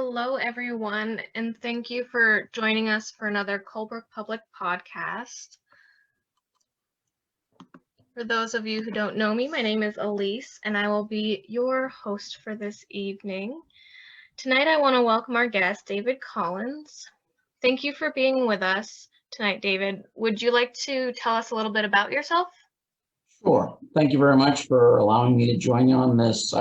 Hello, everyone, and thank you for joining us for another Colebrook Public Podcast. For those of you who don't know me, my name is Elise, and I will be your host for this evening. Tonight, I want to welcome our guest, David Collins. Thank you for being with us tonight, David. Would you like to tell us a little bit about yourself? Sure. Thank you very much for allowing me to join you on this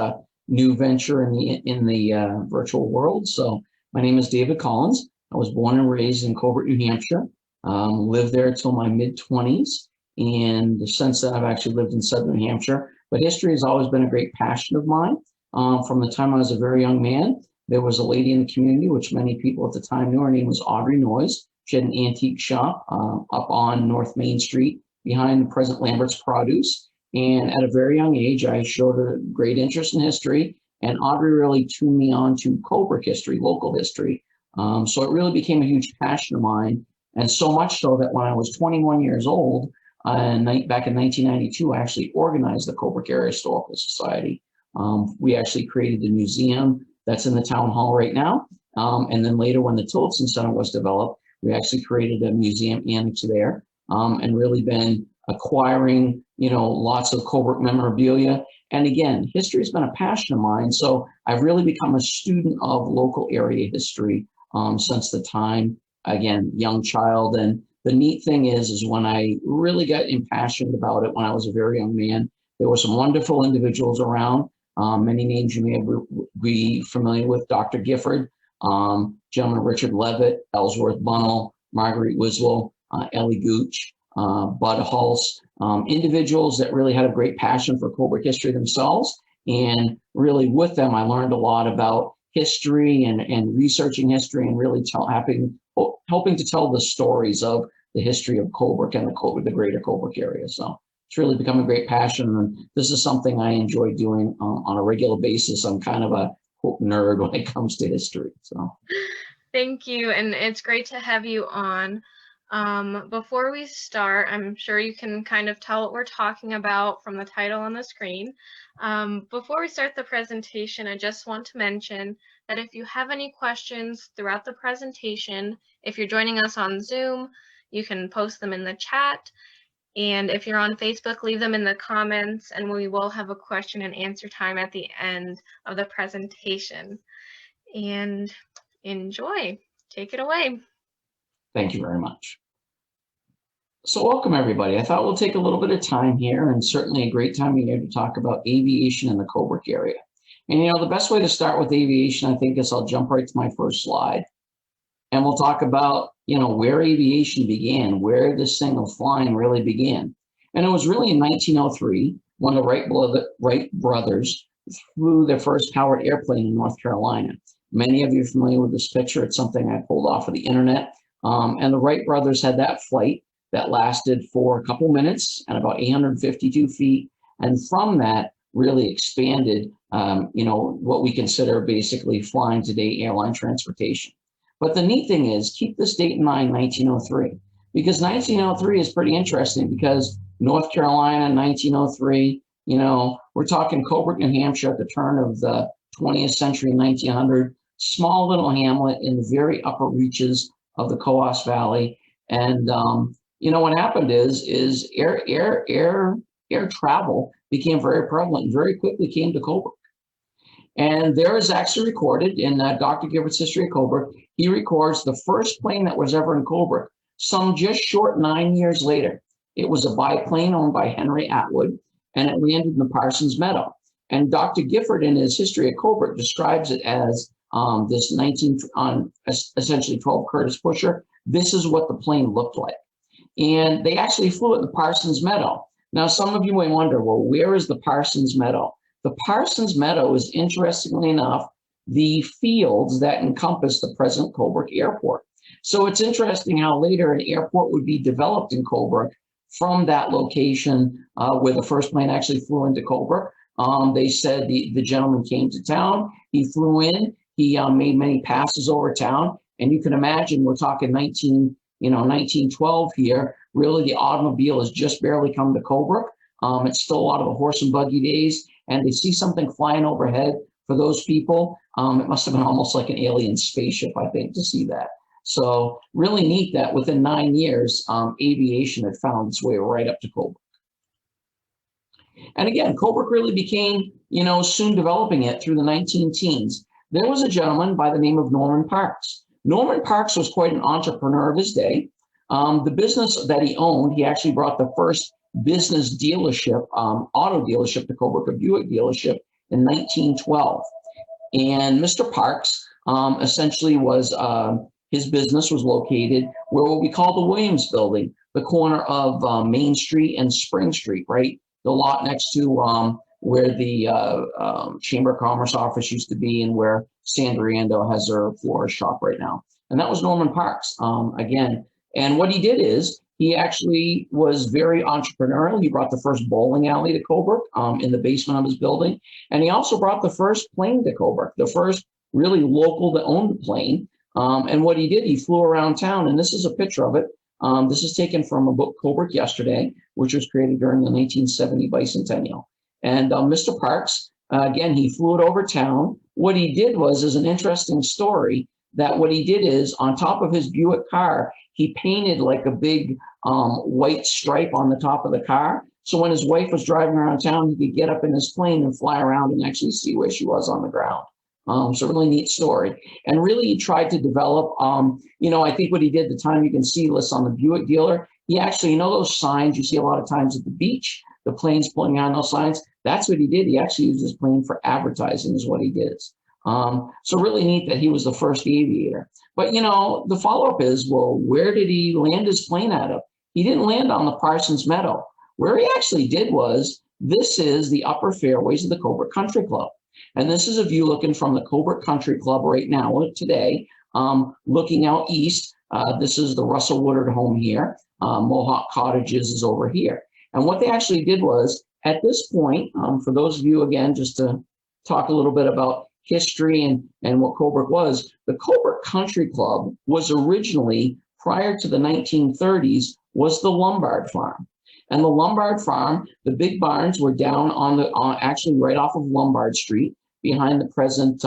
new venture in the virtual world. So my name is David Collins. I was born and raised in Colebrook, New Hampshire. Lived there till my mid-20s, and since then I've actually lived in southern New Hampshire. But history has always been a great passion of mine. From the time I was a very young man, there was a lady in the community, which many people at the time knew. Her name was Audrey Noyes. She had an antique shop up on North Main Street behind the present Lambert's Produce. And at a very young age, I showed a great interest in history, and Audrey really tuned me on to Colebrook history, local history. So it really became a huge passion of mine, and so much so that when I was 21 years old, back in 1992, I actually organized the Colebrook Area Historical Society. We actually created the museum that's in the town hall right now, and then later when the Tillotson Center was developed, we actually created a museum annex there, and really been acquiring, lots of Colebrook memorabilia. And again, history has been a passion of mine. So I've really become a student of local area history since the time, again, young child. And the neat thing is when I really got impassioned about it when I was a very young man, there were some wonderful individuals around. Many names you may be familiar with: Dr. Gifford, gentleman Richard Levitt, Ellsworth Bunnell, Marguerite Wiswell, Ellie Gooch, Bud Hulse, individuals that really had a great passion for Colebrook history themselves. And really with them, I learned a lot about history and researching history, and really helping to tell the stories of the history of Colebrook and the greater Colebrook area. So it's really become a great passion, and this is something I enjoy doing on a regular basis. I'm kind of a nerd when it comes to history. So Thank you, and it's great to have you on. Before we start, I'm sure you can kind of tell what we're talking about from the title on the screen. Before we start the presentation, I just want to mention that if you have any questions throughout the presentation, if you're joining us on Zoom, you can post them in the chat. And if you're on Facebook, leave them in the comments, and we will have a question and answer time at the end of the presentation. And enjoy. Take it away. Thank you very much. So welcome, everybody. I thought we'll take a little bit of time here, and certainly a great time of year to talk about aviation in the Colebrook area. And the best way to start with aviation, I think, is I'll jump right to my first slide, and we'll talk about, where aviation began, where this thing of flying really began. And it was really in 1903 when the Wright brothers flew their first powered airplane in North Carolina. Many of you are familiar with this picture. It's something I pulled off of the internet. And the Wright brothers had that flight that lasted for a couple minutes and about 852 feet. And from that really expanded, what we consider basically flying today, airline transportation. But the neat thing is, keep this date in mind, 1903, because 1903 is pretty interesting, because North Carolina, 1903, we're talking Colebrook, New Hampshire at the turn of the 20th century, 1900, small little hamlet in the very upper reaches of the Coos Valley. And, what happened is air travel became very prevalent and very quickly came to Colebrook. And there is actually recorded in Dr. Gifford's History of Colebrook, he records the first plane that was ever in Colebrook, some just short 9 years later. It was a biplane owned by Henry Atwood, and it landed in the Parsons Meadow. And Dr. Gifford, in his History of Colebrook, describes it as this essentially 12 Curtiss pusher. This is what the plane looked like. And they actually flew at the Parsons Meadow. Now, some of you may wonder, well, where is the Parsons Meadow? The Parsons Meadow is, interestingly enough, the fields that encompass the present Colebrook Airport. So it's interesting how later an airport would be developed in Colebrook from that location where the first plane actually flew into Colebrook. They said the gentleman came to town, he flew in, he made many passes over town, and you can imagine we're talking 1912 here. Really, the automobile has just barely come to Colebrook. It's still a lot of the horse and buggy days, and they see something flying overhead for those people, it must have been almost like an alien spaceship, I think, to see that. So really neat that within 9 years, aviation had found its way right up to Colebrook. And again, Colebrook really became, soon developing it through the 19 teens. There was a gentleman by the name of Norman Parks. Norman Parks was quite an entrepreneur of his day. The business that he owned, he actually brought the first business dealership, auto dealership to Colebrook, a Buick dealership in 1912. And Mr. Parks essentially was, his business was located where what we call the Williams Building, the corner of Main Street and Spring Street, right? The lot next to where the Chamber of Commerce office used to be and where Sandriando has their florist shop right now. And that was Norman Parks, again. And what he did is he actually was very entrepreneurial. He brought the first bowling alley to Colebrook in the basement of his building. And he also brought the first plane to Colebrook, the first really local that owned the plane. And what he did, he flew around town, and this is a picture of it. This is taken from a book, Colebrook Yesterday, which was created during the 1970 bicentennial. And Mr. Parks, again, he flew it over town. What he did was, is an interesting story, that what he did is on top of his Buick car, he painted like a big white stripe on the top of the car. So when his wife was driving around town, he could get up in his plane and fly around and actually see where she was on the ground. So really neat story. And really he tried to develop, I think what he did, the time you can see lists on the Buick dealer, he actually, those signs you see a lot of times at the beach, the planes pulling on those signs, that's what he did. He actually used his plane for advertising is what he did. So really neat that he was the first aviator. But, the follow-up is, well, where did he land his plane out of? He didn't land on the Parsons Meadow. Where he actually did was, this is the upper fairways of the Colebrook Country Club. And this is a view looking from the Colebrook Country Club right now, today, looking out east. This is the Russell Woodard home here. Mohawk Cottages is over here. And what they actually did was, at this point, for those of you, again, just to talk a little bit about history and what Colebrook was, the Colebrook Country Club was originally, prior to the 1930s, was the Lombard Farm. And the Lombard Farm, the big barns were down actually right off of Lombard Street, behind the present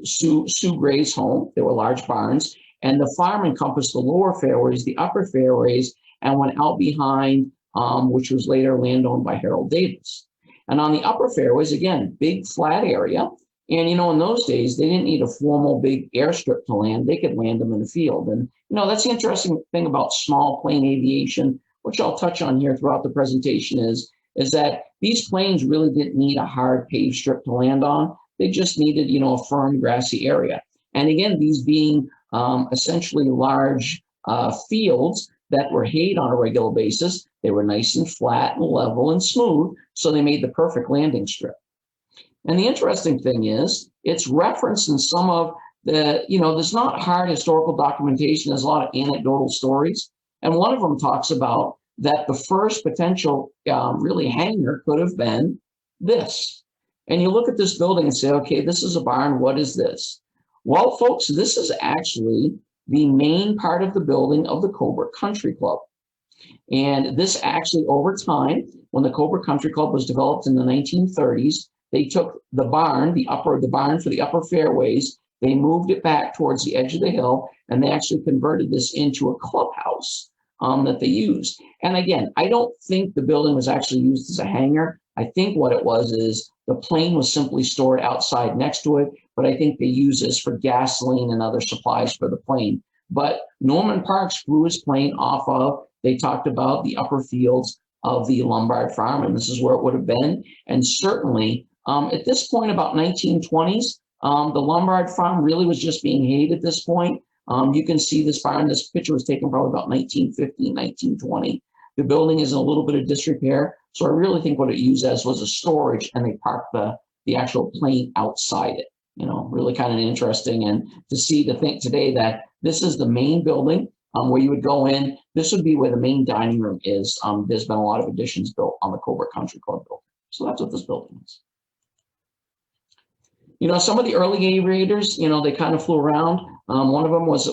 Sue Gray's home. There were large barns, and the farm encompassed the lower fairways, the upper fairways, and went out behind, which was later land owned by Harold Davis. And on the upper fairways, again, big flat area. And, in those days, they didn't need a formal big airstrip to land. They could land them in the field. And, that's the interesting thing about small plane aviation, which I'll touch on here throughout the presentation, is that these planes really didn't need a hard paved strip to land on. They just needed, a firm grassy area. And again, these being essentially large fields that were hayed on a regular basis, they were nice and flat and level and smooth, so they made the perfect landing strip. And the interesting thing is, it's referenced in some of the, there's not hard historical documentation, there's a lot of anecdotal stories. And one of them talks about that the first potential really hangar could have been this. And you look at this building and say, okay, this is a barn, what is this? Well, folks, this is actually the main part of the building of the Colebrook Country Club. And this actually, over time, when the Colebrook Country Club was developed in the 1930s, they took the barn, the barn for the upper fairways, they moved it back towards the edge of the hill, and they actually converted this into a clubhouse that they used. And again, I don't think the building was actually used as a hangar. I think what it was is the plane was simply stored outside next to it, but I think they used this for gasoline and other supplies for the plane. But Norman Parks flew his plane off of, they talked about the upper fields of the Lombard Farm, and this is where it would have been. And certainly, at this point, about 1920s, the Lombard Farm really was just being hayed at this point. You can see this farm, this picture was taken probably about 1915, 1920. The building is in a little bit of disrepair, so I really think what it used as was a storage, and they parked the actual plane outside it. Really kind of interesting, and to think today that this is the main building where you would go in. This would be where the main dining room is. There's been a lot of additions built on the Colebrook Country Club building. So that's what this building is. Some of the early aviators, they kind of flew around. One of them was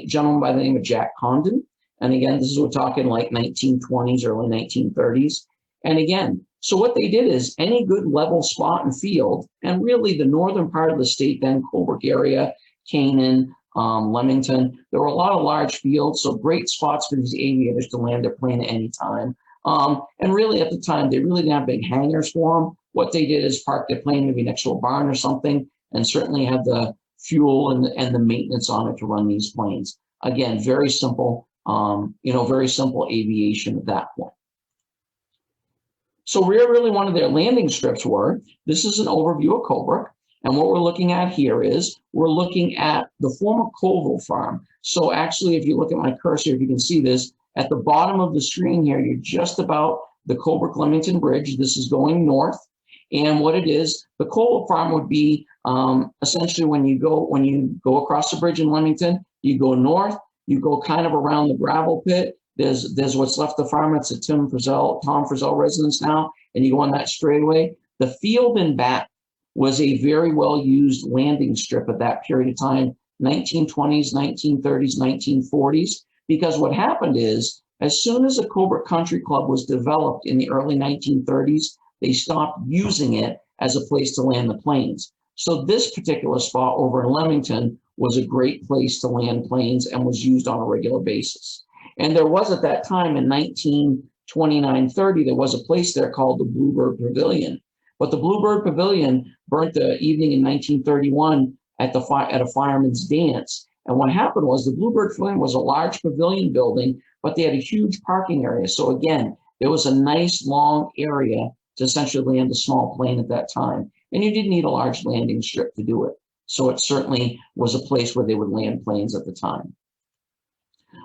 gentleman by the name of Jack Condon. And again, this is, we're talking like 1920s, early 1930s. And again, So what they did is any good level spot and field, and really the northern part of the state, then Colebrook area, Canaan, Leamington, there were a lot of large fields, so great spots for these aviators to land their plane at any time. And really at the time, they really didn't have big hangars for them. What they did is park their plane maybe next to a barn or something, and certainly had the fuel and the maintenance on it to run these planes. Again, very simple, very simple aviation at that point. So where really one of their landing strips were, this is an overview of Colebrook. And what we're looking at here is we're looking at the former Colville farm. So actually, if you look at my cursor, if you can see this, at the bottom of the screen here, you're just about the Colebrook-Leamington Bridge. This is going north. And what it is, the Colville farm would be essentially when you go across the bridge in Leamington, you go north, you go kind of around the gravel pit. There's what's left of the farm. It's a Tom Frizzell residence now, and you go on that straightaway. The field in back was a very well-used landing strip at that period of time, 1920s, 1930s, 1940s, because what happened is, as soon as the Colebrook Country Club was developed in the early 1930s, they stopped using it as a place to land the planes. So this particular spot over in Leamington was a great place to land planes and was used on a regular basis. And there was at that time in 1929-30, there was a place there called the Bluebird Pavilion. But the Bluebird Pavilion burnt the evening in 1931 at a fireman's dance. And what happened was the Bluebird Pavilion was a large pavilion building, but they had a huge parking area. So again, there was a nice long area to essentially land a small plane at that time. And you didn't need a large landing strip to do it. So it certainly was a place where they would land planes at the time.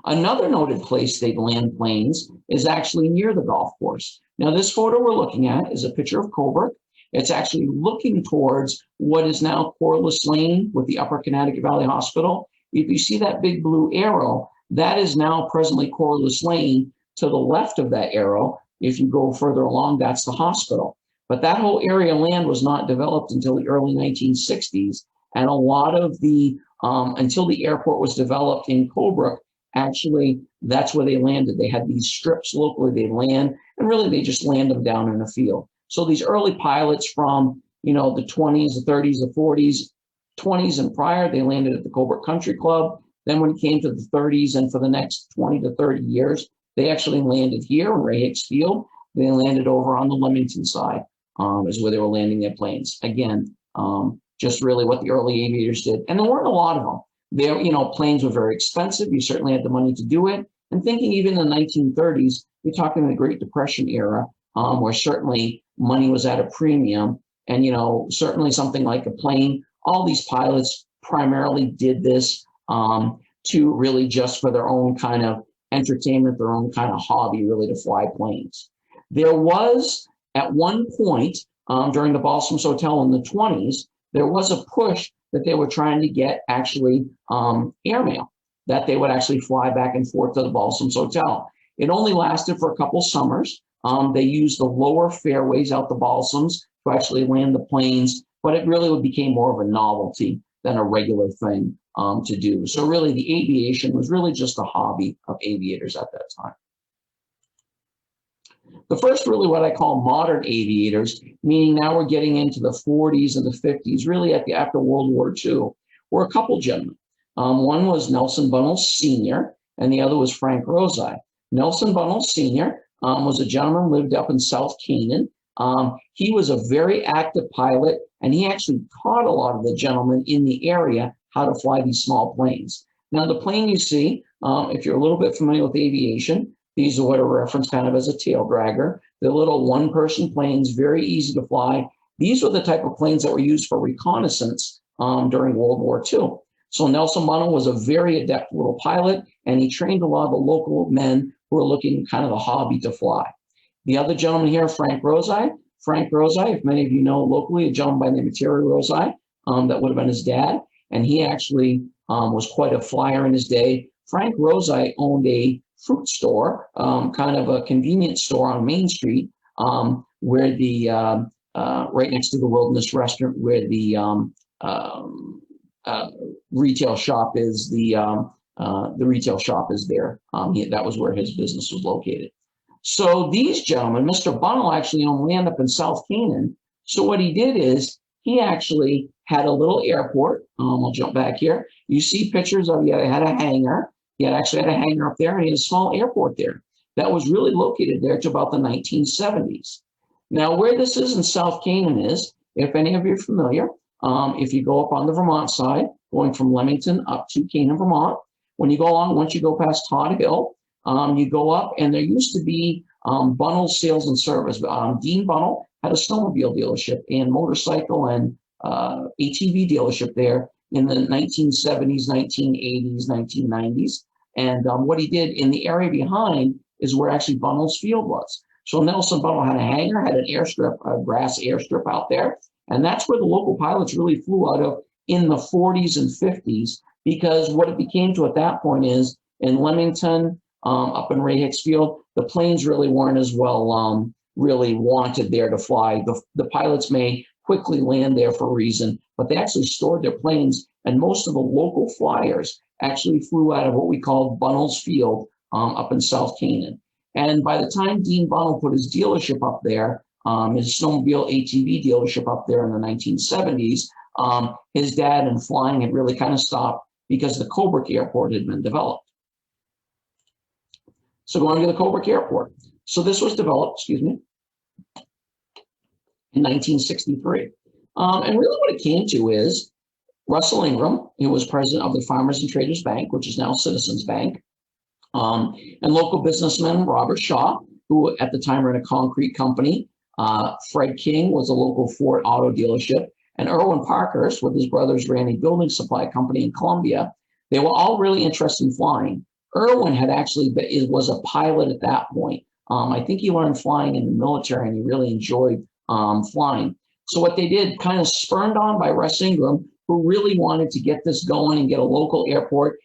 Another noted place they'd land planes is actually near the golf course. Now, this photo we're looking at is a picture of Colebrook. It's actually looking towards what is now Corliss Lane with the Upper Connecticut Valley Hospital. If you see that big blue arrow, that is now presently Corliss Lane. To the left of that arrow, if you go further along, that's the hospital. But that whole area of land was not developed until the early 1960s. And a lot of until the airport was developed in Colebrook, actually, that's where they landed. They had these strips locally they land, and really they just land them down in a field. So these early pilots from, the 20s, the 30s, the 40s, 20s and prior, they landed at the Colebrook Country Club. Then when it came to the 30s and for the next 20 to 30 years, they actually landed here in Ray Hicks Field. They landed over on the Leamington side, is where they were landing their planes. Again, just really what the early aviators did. And there weren't a lot of them. Planes were very expensive. You certainly had the money to do it. And thinking even in the 1930s, you're talking the Great Depression era, where certainly money was at a premium. And, certainly something like a plane, all these pilots primarily did this to really just for their own kind of entertainment, their own kind of hobby, really to fly planes. There was, at one point during the Balsams Hotel in the 20s, there was a push that they were trying to get actually airmail, that they would actually fly back and forth to the Balsams Hotel. It only lasted for a couple summers. They used the lower fairways out the Balsams to actually land the planes, but it really became more of a novelty than a regular thing to do. So really the aviation was really just a hobby of aviators at that time. The first really what I call modern aviators, meaning now we're getting into the 40s and the 50s, really after World War II, were a couple gentlemen. One was Nelson Bunnell Sr., and the other was Frank Rosai. Nelson Bunnell Sr. Was a gentleman, lived up in South Canaan. He was a very active pilot, and he actually taught a lot of the gentlemen in the area how to fly these small planes. Now, the plane you see, if you're a little bit familiar with aviation, these are what are referenced kind of as a tail dragger. They're little one-person planes, very easy to fly. These were the type of planes that were used for reconnaissance during World War II. So Nelson Bunnell was a very adept little pilot, and he trained a lot of the local men who were looking kind of a hobby to fly. The other gentleman here, Frank Rosai. Frank Rosai, if many of you know locally, a gentleman by the name of Terry Rosai, that would have been his dad, and he actually was quite a flyer in his day. Frank Rosai owned a fruit store, kind of a convenience store on Main Street, where the right next to the Wilderness Restaurant, where the retail shop is. The retail shop is there. That was where his business was located. So these gentlemen, Mr. Bunnell actually owned land up in South Canaan. So what he did is he actually had a little airport. I'll jump back here. You see pictures of, he had a hangar. He actually had a hangar up there, and he had a small airport there that was really located there to about the 1970s. Now, where this is in South Canaan is, if any of you are familiar, if you go up on the Vermont side, going from Leamington up to Canaan, Vermont, when you go along, once you go past Todd Hill, you go up, and there used to be Bunnell Sales and Service. Dean Bunnell had a snowmobile dealership and motorcycle and ATV dealership there in the 1970s, 1980s, 1990s. And what he did in the area behind is where actually Bunnell's Field was. So Nelson Bunnell had a hangar, had an airstrip, a grass airstrip out there. And that's where the local pilots really flew out of in the 40s and 50s, because what it became to at that point is in Leamington, up in Ray Hicks Field, the planes really weren't as well really wanted there to fly. The pilots may quickly land there for a reason, but they actually stored their planes, and most of the local flyers actually flew out of what we call Bunnell's Field up in South Canaan. And by the time Dean Bunnell put his dealership up there, his snowmobile ATV dealership up there in the 1970s, his dad and flying had really kind of stopped because the Colebrook Airport had been developed. So going to the Colebrook Airport. So this was developed, in 1963. And really what it came to is Russell Ingram, who was president of the Farmers and Traders Bank, which is now Citizens Bank, and local businessman Robert Shaw, who at the time ran a concrete company. Fred King was a local Ford auto dealership, and Irwin Parkhurst with his brothers ran a building supply company in Columbia. They were all really interested in flying. Irwin had actually was a pilot at that point. I think he learned flying in the military, and he really enjoyed flying. So what they did, kind of spurned on by Russ Ingram, who really wanted to get this going and get a local airport.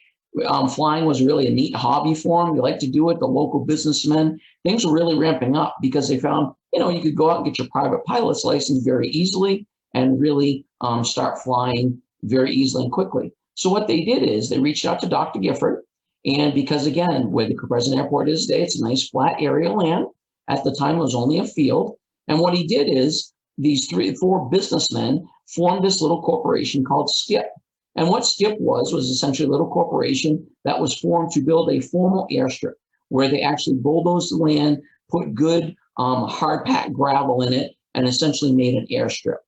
Flying was really a neat hobby for him. They liked to do it. The local businessmen, things were really ramping up because they found, you could go out and get your private pilot's license very easily and really start flying very easily and quickly. So what they did is they reached out to Dr. Gifford. And because, again, where the present airport is today, it's a nice flat area of land. At the time, it was only a field. And what he did is these 3 or 4 businessmen formed this little corporation called Skip. And what Skip was essentially a little corporation that was formed to build a formal airstrip where they actually bulldozed the land, put good hard-packed gravel in it, and essentially made an airstrip.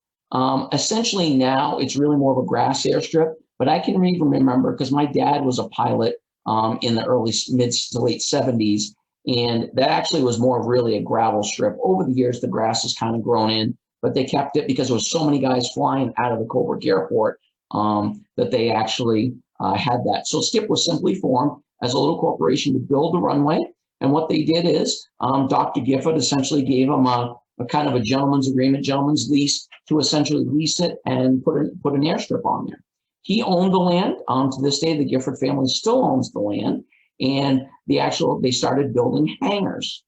Essentially now it's really more of a grass airstrip, but I can even remember because my dad was a pilot in the early mid to late 70s, and that actually was more of really a gravel strip. Over the years, the grass has kind of grown in, but they kept it because there was so many guys flying out of the Colebrook Airport that they actually had that. So Skip was simply formed as a little corporation to build the runway. And what they did is Dr. Gifford essentially gave them a kind of a gentleman's agreement, gentleman's lease to essentially lease it and put an airstrip on there. He owned the land. To this day, the Gifford family still owns the land. And they started building hangars,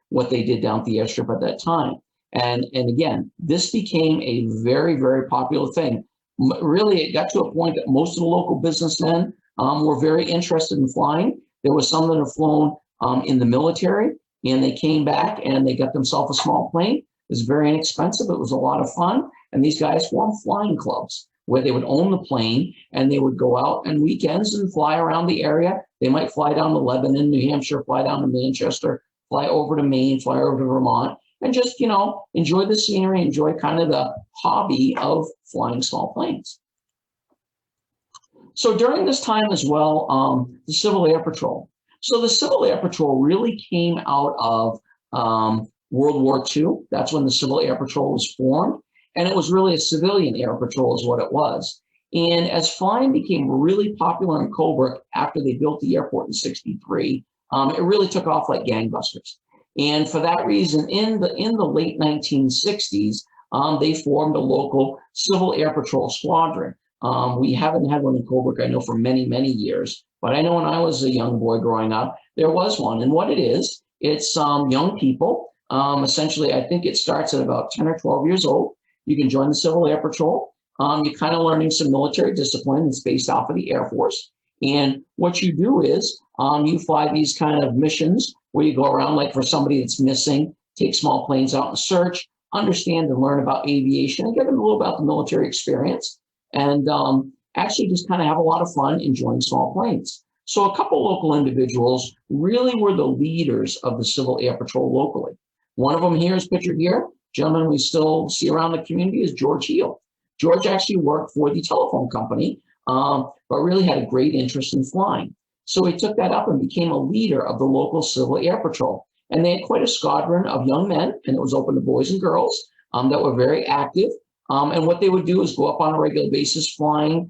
what they did down at the airstrip at that time. And again, this became a very, very popular thing. Really, it got to a point that most of the local businessmen were very interested in flying. There was some that have flown in the military, and they came back and they got themselves a small plane. It was very inexpensive. It was a lot of fun. And these guys formed flying clubs where they would own the plane and they would go out on weekends and fly around the area. They might fly down to Lebanon, New Hampshire, fly down to Manchester, fly over to Maine, fly over to Vermont, and just, enjoy the scenery, enjoy kind of the hobby of flying small planes. So during this time as well, the Civil Air Patrol. So the Civil Air Patrol really came out of World War II. That's when the Civil Air Patrol was formed. And it was really a civilian air patrol is what it was. And as flying became really popular in Colebrook after they built the airport in '63, it really took off like gangbusters. And for that reason, in the late 1960s, they formed a local Civil Air Patrol squadron. We haven't had one in Colebrook, I know, for many, many years. But I know when I was a young boy growing up, there was one. And what it is, it's young people. Essentially, I think it starts at about 10 or 12 years old. You can join the Civil Air Patrol. You're kind of learning some military discipline. It's based off of the Air Force. And what you do is you fly these kind of missions where you go around, like for somebody that's missing, take small planes out and search, understand and learn about aviation, and get them a little about the military experience, and actually just kind of have a lot of fun enjoying small planes. So a couple local individuals really were the leaders of the Civil Air Patrol locally. One of them here is pictured here. Gentleman we still see around the community is George Heel. George actually worked for the telephone company, but really had a great interest in flying. So he took that up and became a leader of the local Civil Air Patrol. And they had quite a squadron of young men, and it was open to boys and girls that were very active. And what they would do is go up on a regular basis flying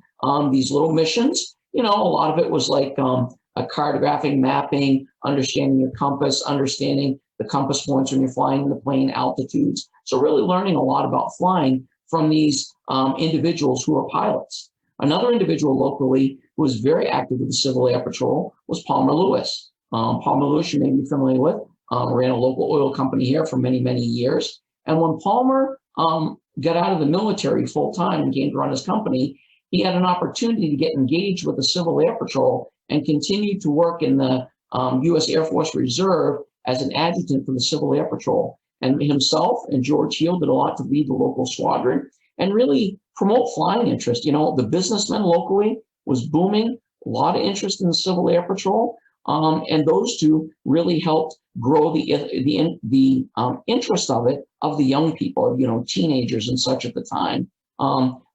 these little missions. You know, a lot of it was like a cartographic mapping, understanding your compass, understanding the compass points when you're flying in the plane, altitudes. So really learning a lot about flying from these individuals who are pilots. Another individual locally who was very active with the Civil Air Patrol was Palmer Lewis. Palmer Lewis, you may be familiar with, ran a local oil company here for many, many years. And when Palmer got out of the military full time and came to run his company, he had an opportunity to get engaged with the Civil Air Patrol and continue to work in the U.S. Air Force Reserve as an adjutant for the Civil Air Patrol. And himself and George Heel did a lot to lead the local squadron and really promote flying interest. You know, the businessmen locally was booming, a lot of interest in the Civil Air Patrol. And those two really helped grow the interest of it, of the young people, you know, teenagers and such at the time.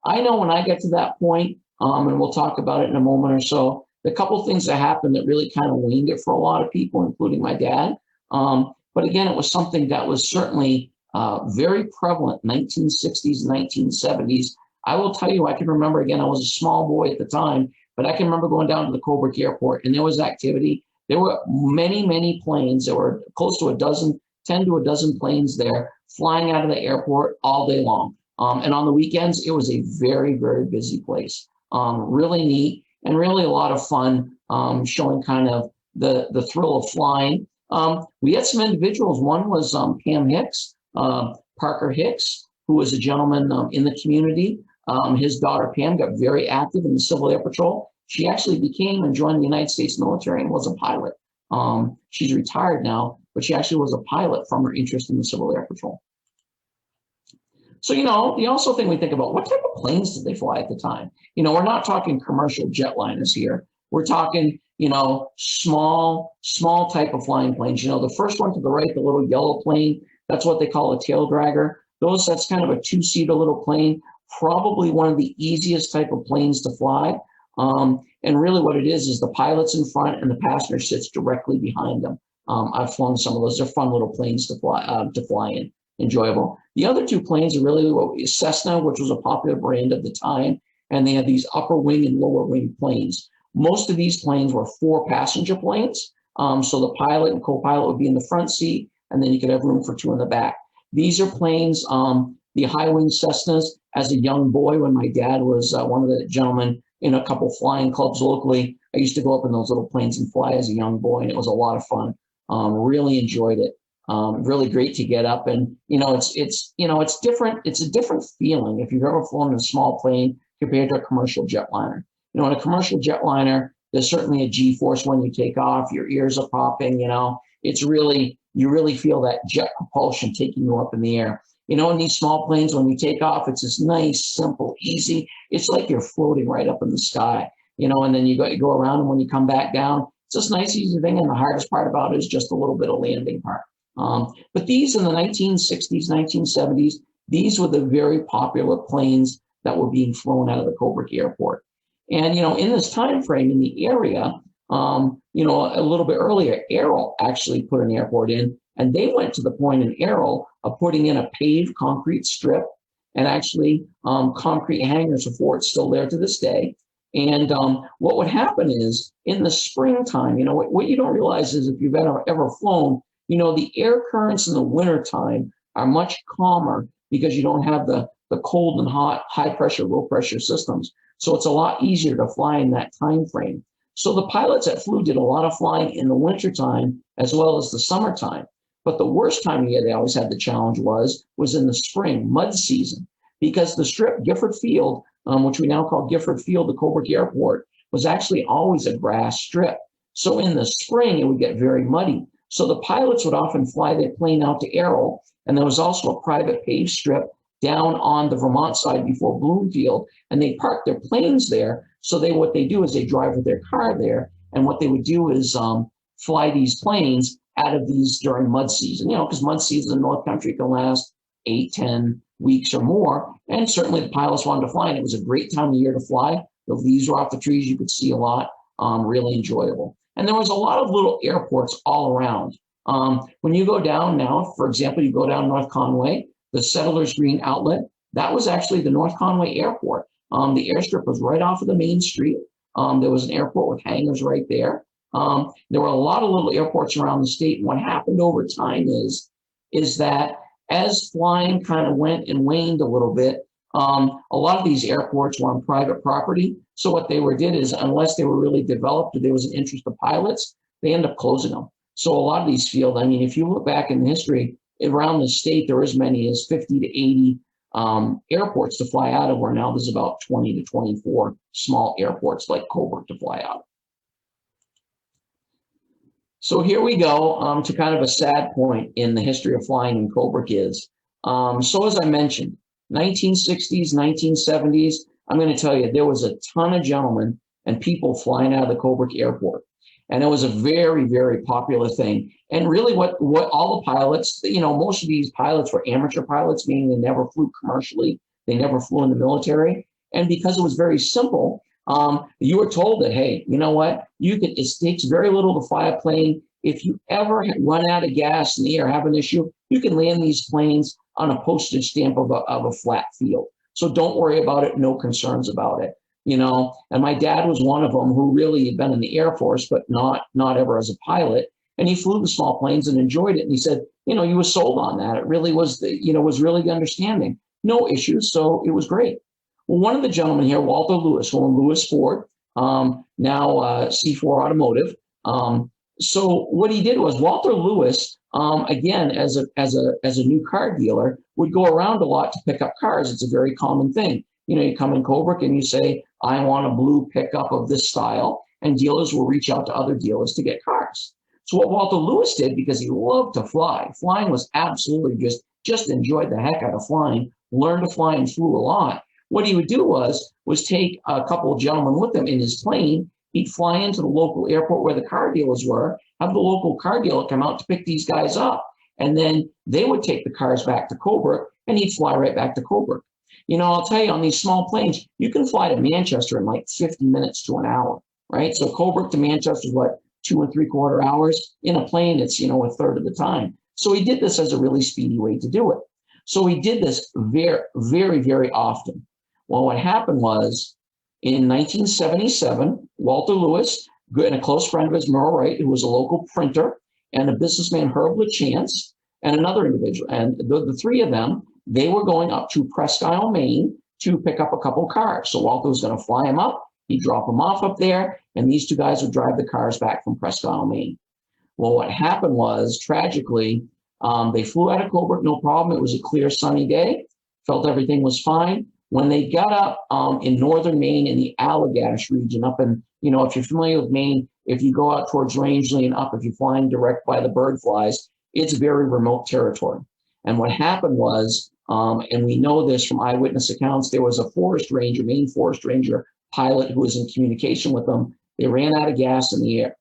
I know when I get to that point, and we'll talk about it in a moment or so, the couple of things that happened that really kind of waned it for a lot of people, including my dad. But again, it was something that was certainly very prevalent in 1960s, 1970s. I will tell you, I can remember, again, I was a small boy at the time, but I can remember going down to the Colebrook Airport, and there was activity. There were many, many planes. There were close to 10 to a dozen planes there flying out of the airport all day long. And on the weekends, it was a very, very busy place. Really neat and really a lot of fun, showing kind of the thrill of flying. We had some individuals. One was Pam Hicks, Parker Hicks, who was a gentleman in the community. His daughter Pam got very active in the Civil Air Patrol. She actually became and joined the United States military and was a pilot. She's retired now, but she actually was a pilot from her interest in the Civil Air Patrol. So, you know, the also thing we think about, what type of planes did they fly at the time? You know, we're not talking commercial jetliners here. We're talking, you know, small type of flying planes. You know, the first one to the right, the little yellow plane, that's what they call a tail dragger. That's kind of a two-seater little plane, probably one of the easiest type of planes to fly. And really what it is the pilot's in front and the passenger sits directly behind them. I've flown some of those. They're fun little planes to fly in. Enjoyable. The other two planes are really Cessna, which was a popular brand at the time, and they had these upper wing and lower wing planes. Most of these planes were 4-passenger planes. So the pilot and co-pilot would be in the front seat, and then you could have room for 2 in the back. These are planes, the high wing Cessnas. As a young boy, when my dad was one of the gentlemen in a couple flying clubs locally, I used to go up in those little planes and fly as a young boy, and it was a lot of fun. Really enjoyed it. Really great to get up, and you know, it's different. It's a different feeling if you've ever flown in a small plane compared to a commercial jetliner. You know, in a commercial jetliner, there's certainly a G-force when you take off. Your ears are popping. You know, you really feel that jet propulsion taking you up in the air. You know, in these small planes, when you take off, it's just nice, simple, easy. It's like you're floating right up in the sky. You know, and then you go around, and when you come back down, it's just nice, easy thing. And the hardest part about it is just a little bit of landing part. But these in the 1960s, 1970s, these were the very popular planes that were being flown out of the Colebrook Airport. And, you know, in this time frame in the area, you know, a little bit earlier, Errol actually put an airport in, and they went to the point in Errol of putting in a paved concrete strip and actually concrete hangars for it, still there to this day. And what would happen is in the springtime, you know, what you don't realize is if you've ever flown, you know, the air currents in the wintertime are much calmer because you don't have the cold and hot, high pressure, low pressure systems. So it's a lot easier to fly in that time frame. So the pilots that flew did a lot of flying in the wintertime as well as the summertime. But the worst time of year they always had the challenge was in the spring, mud season, because the strip, Gifford Field, which we now call Gifford Field, the Colebrook Airport, was actually always a grass strip. So in the spring, it would get very muddy. So the pilots would often fly their plane out to Arrow, and there was also a private paved strip down on the Vermont side before Bloomfield, and they parked their planes there. So what they do is they drive with their car there, and what they would do is fly these planes out of these during mud season, because mud season in North Country can last 8, 10 weeks or more. And certainly the pilots wanted to fly, and it was a great time of year to fly. The leaves were off the trees. You could see a lot, really enjoyable. And there was a lot of little airports all around. When you go down now, for example, you go down North Conway, the Settlers Green Outlet, that was actually the North Conway Airport. The airstrip was right off of the main street. There was an airport with hangars right there. There were a lot of little airports around the state. And what happened over time is that as flying kind of went and waned a little bit, a lot of these airports were on private property. So what they did is, unless they were really developed or there was an interest of pilots, they end up closing them. So a lot of these fields, I mean, if you look back in history, around the state, there are as many as 50 to 80 airports to fly out of, where now there's about 20 to 24 small airports like Colebrook to fly out of. So here we go to kind of a sad point in the history of flying in Colebrook is, so as I mentioned, 1960s, 1970s, I'm going to tell you, there was a ton of gentlemen and people flying out of the Colebrook Airport. And it was a very, very popular thing. And really what all the pilots, most of these pilots were amateur pilots, meaning they never flew commercially. They never flew in the military. And because it was very simple, you were told that, hey, you know what? It takes very little to fly a plane. If you ever run out of gas in the air, have an issue, you can land these planes on a postage stamp of a flat field. So don't worry about it. No concerns about it. And my dad was one of them who really had been in the Air Force, but not ever as a pilot. And he flew the small planes and enjoyed it. And he said, you were sold on that. It really was was really the understanding. No issues. So it was great. Well, one of the gentlemen here, Walter Lewis, from Lewis Ford, now C4 Automotive. So what he did was Walter Lewis, again, as a new car dealer, would go around a lot to pick up cars. It's a very common thing. You come in Colebrook and you say, I want a blue pickup of this style, and dealers will reach out to other dealers to get cars. So what Walter Lewis did, because he loved to fly, flying was absolutely just enjoyed the heck out of flying, learned to fly and flew a lot. What he would do was take a couple of gentlemen with him in his plane. He'd fly into the local airport where the car dealers were, have the local car dealer come out to pick these guys up. And then they would take the cars back to Colebrook, and he'd fly right back to Colebrook. I'll tell you, on these small planes, you can fly to Manchester in like 50 minutes to an hour, right? So Colebrook to Manchester is 2 3/4 hours. In a plane, it's, a third of the time. So he did this as a really speedy way to do it. So he did this very, very, very often. Well, what happened was in 1977, Walter Lewis and a close friend of his, Merle Wright, who was a local printer, and a businessman, Herb LaChance, and another individual. And the three of them, they were going up to Presque Isle, Maine to pick up a couple cars. So Walter was going to fly them up. He'd drop them off up there, and these two guys would drive the cars back from Presque Isle, Maine. Well, what happened was, tragically, they flew out of Colebrook, no problem. It was a clear, sunny day. Felt everything was fine. When they got up in northern Maine in the Allagash region, up in, if you're familiar with Maine, if you go out towards Rangeley and up, if you're flying direct by the bird flies, it's very remote territory. And what happened was, and we know this from eyewitness accounts, there was a forest ranger, Maine forest ranger pilot who was in communication with them. They ran out of gas in the air.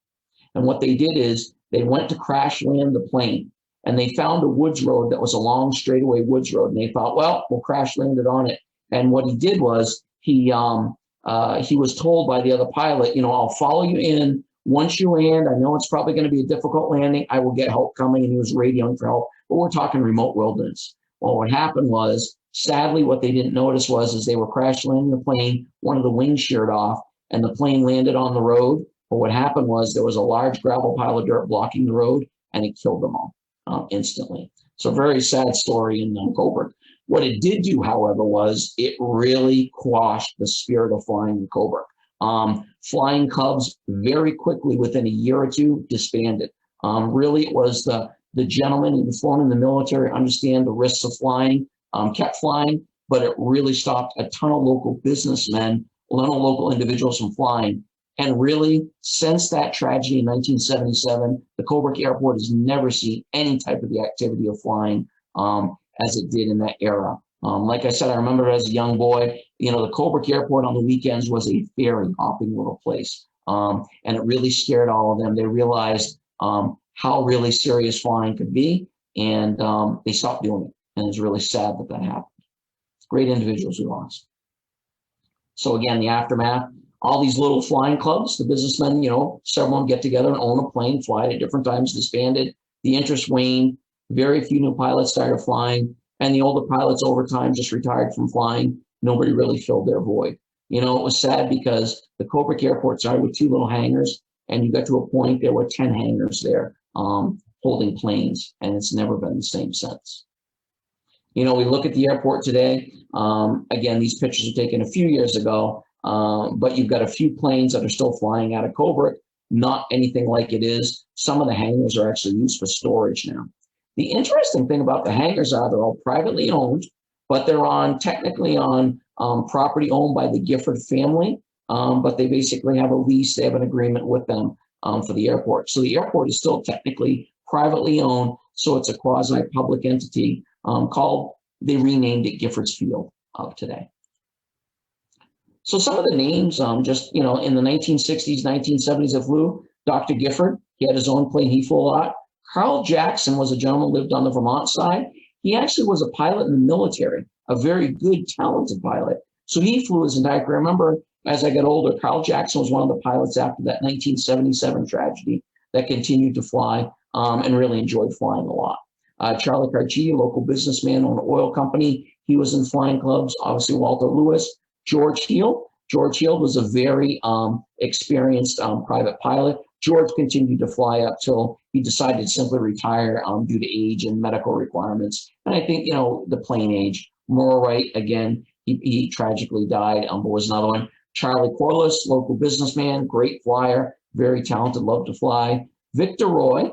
And what they did is they went to crash land the plane, and they found a woods road that was a long straightaway woods road. And they thought, well, we'll crash land it on it. And what he did was he was told by the other pilot, I'll follow you in. Once you land, I know it's probably going to be a difficult landing. I will get help coming. And he was radioing for help. But we're talking remote wilderness. Well, what happened was, sadly, what they didn't notice was, as they were crash landing the plane, one of the wings sheared off and the plane landed on the road. But what happened was there was a large gravel pile of dirt blocking the road, and it killed them all instantly. So very sad story in Colebrook. What it did do, however, was it really quashed the spirit of flying in Colebrook. Flying clubs very quickly, within a year or two, disbanded. Really, it was the gentlemen who had flown in the military, understand the risks of flying, kept flying, but it really stopped a ton of local businessmen, a lot of local individuals from flying. And really, since that tragedy in 1977, the Colebrook Airport has never seen any type of the activity of flying as it did in that era. Like I said, I remember as a young boy, the Colebrook Airport on the weekends was a ferry hopping little place. And it really scared all of them. They realized how really serious flying could be, and they stopped doing it. And it's really sad that that happened. Great individuals we lost. So again, the aftermath, all these little flying clubs, the businessmen, several of them get together and own a plane, fly it at different times, disbanded. The interest waned. Very few new pilots started flying. And the older pilots over time just retired from flying. Nobody really filled their void. It was sad because the Colebrook Airport started with 2 little hangars, and you got to a point there were 10 hangars there holding planes, and it's never been the same since. We look at the airport today. Again, these pictures are taken a few years ago, but you've got a few planes that are still flying out of Colebrook, not anything like it is. Some of the hangars are actually used for storage now. The interesting thing about the hangars are they're all privately owned, but they're technically on property owned by the Gifford family, but they basically have a lease. They have an agreement with them for the airport. So the airport is still technically privately owned, so it's a quasi-public entity they renamed it Giffords Field today. So some of the names, in the 1960s, 1970s that flew, Dr. Gifford, he had his own plane, he flew a lot. Carl Jackson was a gentleman who lived on the Vermont side. He actually was a pilot in the military, a very good, talented pilot. So he flew his entire career. I remember as I got older, Carl Jackson was one of the pilots after that 1977 tragedy that continued to fly and really enjoyed flying a lot. Charlie Cartier, local businessman, owned an oil company. He was in flying clubs. Obviously, Walter Lewis. George Heald. George Heald was a very experienced private pilot. George continued to fly up till he decided to simply retire due to age and medical requirements. And I think, the plane age. Merle Wright, again, he tragically died, but was another one. Charlie Corliss, local businessman, great flyer, very talented, loved to fly. Victor Roy,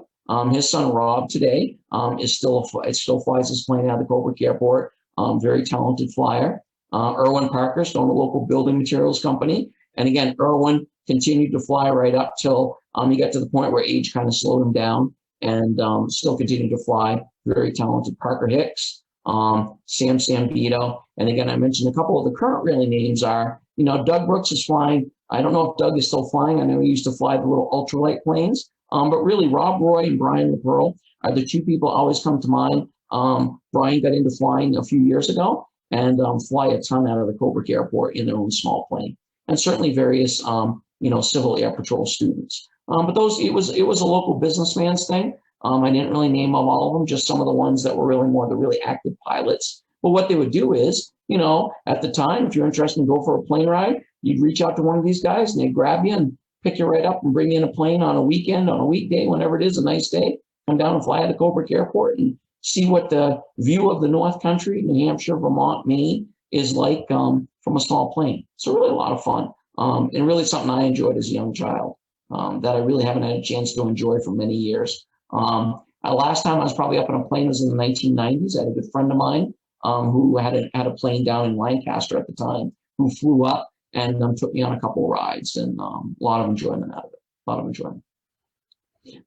his son Rob today still flies his plane out of the Colebrook Airport. Very talented flyer. Erwin Parker, owned a local building materials company. And again, Erwin continued to fly right up till he got to the point where age kind of slowed him down, and still continued to fly. Very talented. Parker Hicks, Sam Sambito. And again, I mentioned a couple of the current really names are, Doug Brooks is flying. I don't know if Doug is still flying. I know he used to fly the little ultralight planes. But really, Rob Roy and Brian LaPearl are the two people always come to mind. Brian got into flying a few years ago and fly a ton out of the Colebrook Airport in their own small plane. And certainly various, Civil Air Patrol students. But it was a local businessman's thing. I didn't really name all of them, just some of the ones that were really more the really active pilots. But what they would do is, at the time, if you're interested in go for a plane ride, you'd reach out to one of these guys and they'd grab you and pick you right up and bring you in a plane on a weekend, on a weekday, whenever it is, a nice day, come down and fly at the Colebrook Airport and see what the view of the North Country, New Hampshire, Vermont, Maine, is like from a small plane. So really a lot of fun, and really something I enjoyed as a young child that I really haven't had a chance to enjoy for many years. Last time I was probably up on a plane was in the 1990s. I had a good friend of mine who had a plane down in Lancaster at the time, who flew up and took me on a couple of rides, and a lot of enjoyment out of it, a lot of enjoyment.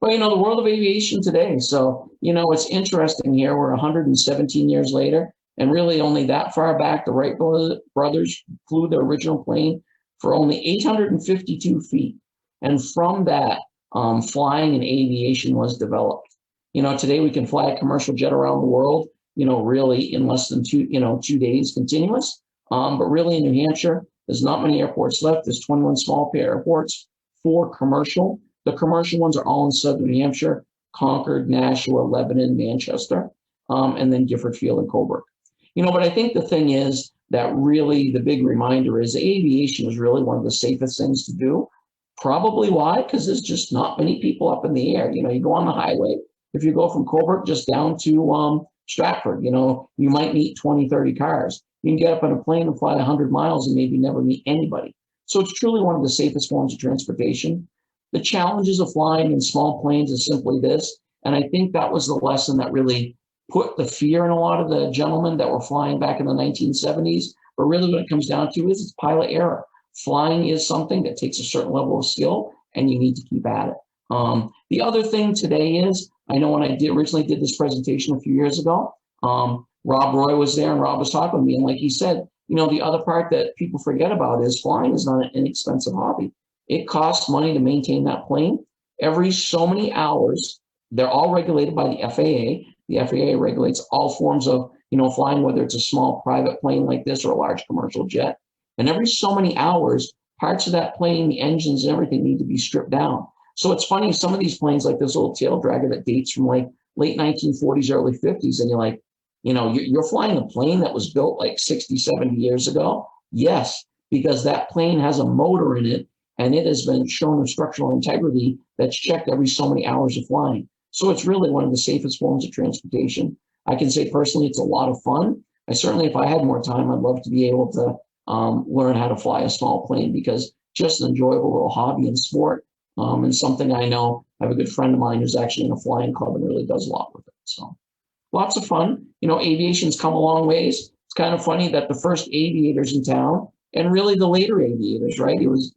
But, the world of aviation today. So, it's interesting here. We're 117 years later, and really only that far back, the Wright brothers flew their original plane for only 852 feet. And from that, flying and aviation was developed. Today we can fly a commercial jet around the world, really in less than 2 days continuous. But really in New Hampshire, there's not many airports left. There's 21 small airports, 4 commercial. The commercial ones are all in southern New Hampshire: Concord, Nashua, Lebanon, Manchester, and then Gifford Field and Colebrook. But I think the thing is that really the big reminder is aviation is really one of the safest things to do. Probably why? Because there's just not many people up in the air. You go on the highway. If you go from Colebrook just down to Stratford, you might meet 20, 30 cars. You can get up on a plane and fly 100 miles and maybe never meet anybody. So it's truly one of the safest forms of transportation. The challenges of flying in small planes is simply this, and I think that was the lesson that really put the fear in a lot of the gentlemen that were flying back in the 1970s. But really what it comes down to is it's pilot error. flying is something that takes a certain level of skill, and you need to keep at it. The other thing today is, I know when I originally did this presentation a few years ago, Rob Roy was there, and Rob was talking with me, and like he said, the other part that people forget about is flying is not an inexpensive hobby. It costs money to maintain that plane. Every so many hours, they're all regulated by the FAA. The FAA regulates all forms of, flying, whether it's a small private plane like this or a large commercial jet. And every so many hours, parts of that plane, the engines and everything need to be stripped down. So it's funny, some of these planes like this little tail dragger that dates from like late 1940s, early 50s, and you're like, you're flying a plane that was built like 60, 70 years ago. Yes, because that plane has a motor in it, and it has been shown of structural integrity that's checked every so many hours of flying. So it's really one of the safest forms of transportation. I can say personally, it's a lot of fun. I certainly, if I had more time, I'd love to be able to learn how to fly a small plane, because just an enjoyable little hobby and sport, and something I know. I have a good friend of mine who's actually in a flying club and really does a lot with it. So lots of fun. Aviation's come a long ways. It's kind of funny that the first aviators in town, and really the later aviators, right? It was,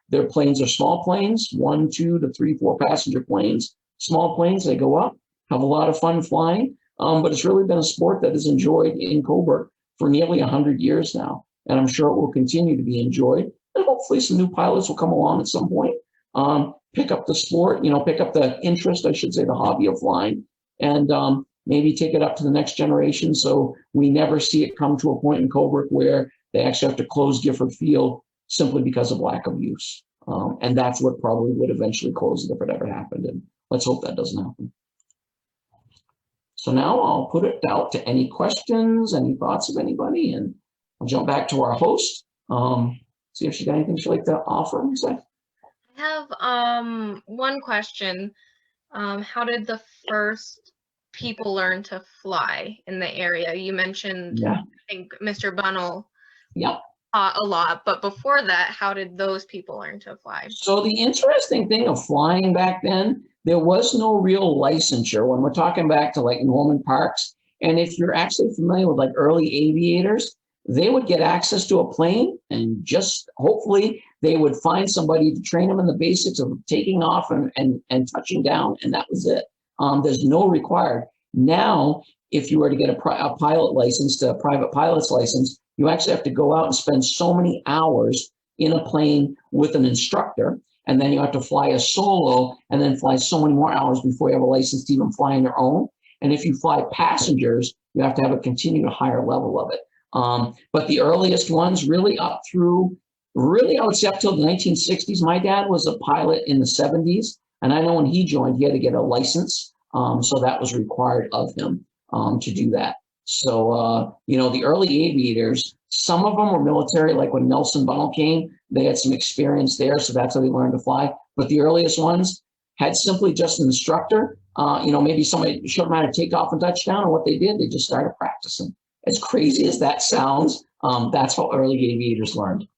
their planes are small planes, 1, 2 to 3, 4 passenger planes, small planes. They go up, have a lot of fun flying. But it's really been a sport that is enjoyed in Colebrook for nearly 100 years now. And I'm sure it will continue to be enjoyed. And hopefully some new pilots will come along at some point, pick up the sport, pick up the interest, I should say, the hobby of flying, and maybe take it up to the next generation, so we never see it come to a point in Colebrook where they actually have to close Gifford Field simply because of lack of use. And that's what probably would eventually close it if it ever happened. And let's hope that doesn't happen. So now I'll put it out to any questions, any thoughts of anybody, and I'll jump back to our host, see if she got anything she'd like to offer. I have one question. How did the first people learn to fly in the area? You mentioned, I think Mr. Bunnell taught a lot, but before that, how did those people learn to fly? So the interesting thing of flying back then, there was no real licensure when we're talking back to like Norman Parks. And if you're actually familiar with like early aviators, they would get access to a plane and just hopefully they would find somebody to train them in the basics of taking off and touching down, and that was it. There's no required. Now, if you were to get a pilot license, a private pilot's license, you actually have to go out and spend so many hours in a plane with an instructor, and then you have to fly a solo and then fly so many more hours before you have a license to even fly on your own. And if you fly passengers, you have to have a continued higher level of it. But the earliest ones really up through, I would say up till the 1960s. My dad was a pilot in the 70s, and I know when he joined, he had to get a license. So that was required of him to do that. So, the early aviators, some of them were military, like when Nelson Bunnell came, they had some experience there. So that's how they learned to fly. But the earliest ones had simply just an instructor, maybe somebody showed them how to take off and touch down, and what they did, they just started practicing. As crazy as that sounds, that's how early aviators learned.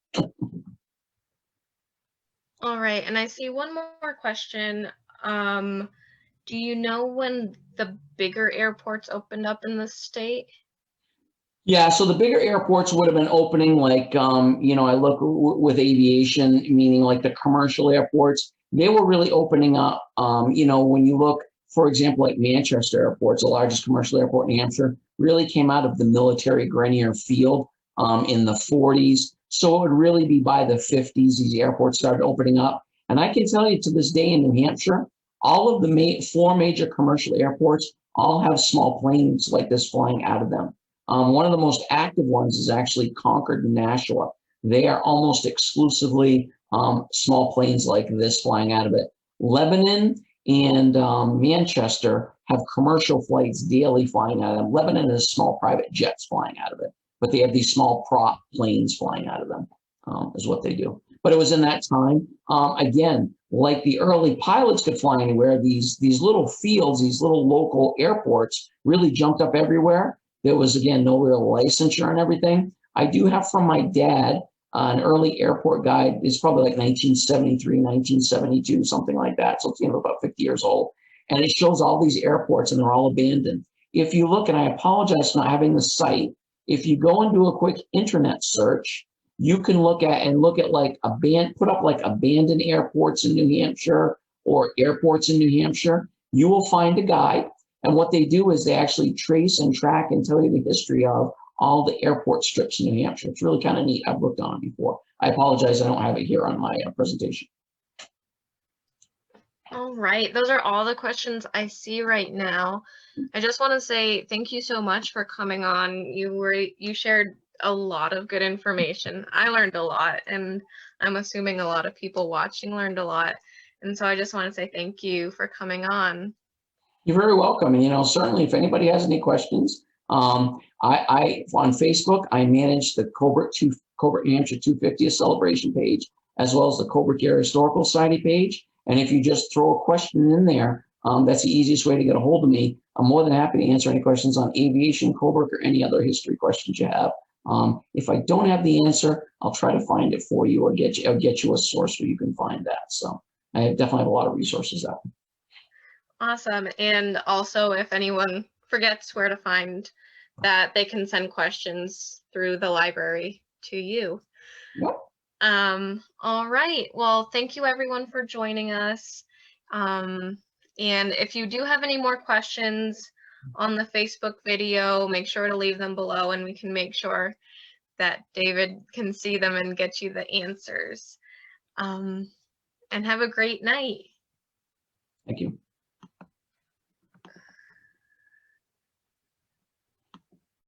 All right, and I see one more question. Do you know when the bigger airports opened up in the state? Yeah, so the bigger airports would have been opening like, I look with aviation, meaning like the commercial airports, they were really opening up. When you look, for example, like Manchester Airport, the largest commercial airport in New Hampshire, really came out of the military Grenier Field in the 40s. So it would really be by the 50s, these airports started opening up. And I can tell you to this day in New Hampshire, all of the 4 major commercial airports all have small planes like this flying out of them. One of the most active ones is actually Concord and Nashua. They are almost exclusively small planes like this flying out of it. Lebanon and Manchester have commercial flights daily flying out of them. Lebanon is small private jets flying out of it, but they have these small prop planes flying out of them, is what they do. But it was in that time, again, like the early pilots could fly anywhere, these little fields, these little local airports really jumped up everywhere. There was, again, no real licensure and everything. I do have from my dad an early airport guide. It's probably like 1973, 1972, something like that. So it's about 50 years old. And it shows all these airports and they're all abandoned. If you look, and I apologize for not having the site, if you go and do a quick internet search you can look at like put up like abandoned airports in New Hampshire or airports in New Hampshire. You will find a guide. And what they do is they actually trace and track and tell you the history of all the airport strips in New Hampshire. It's really kind of neat. I've looked on it before. I apologize, I don't have it here on my presentation. All right, those are all the questions I see right now. I just want to say thank you so much for coming on. You shared a lot of good information. I learned a lot, and I'm assuming a lot of people watching learned a lot. And so I just want to say thank you for coming on. You're very welcome. And certainly if anybody has any questions, I on Facebook, I manage the Colebrook New Hampshire 250th celebration page, as well as the Colebrook Historical Society page. And if you just throw a question in there, that's the easiest way to get a hold of me. I'm more than happy to answer any questions on aviation, Colebrook, or any other history questions you have. If I don't have the answer, I'll try to find it for you or get you a source where you can find that. So I definitely have a lot of resources out. Awesome. And also, if anyone forgets where to find that, they can send questions through the library to you. Yep. All right. Well, thank you everyone for joining us. And if you do have any more questions on the Facebook video, make sure to leave them below and we can make sure that David can see them and get you the answers. And have a great night. Thank you.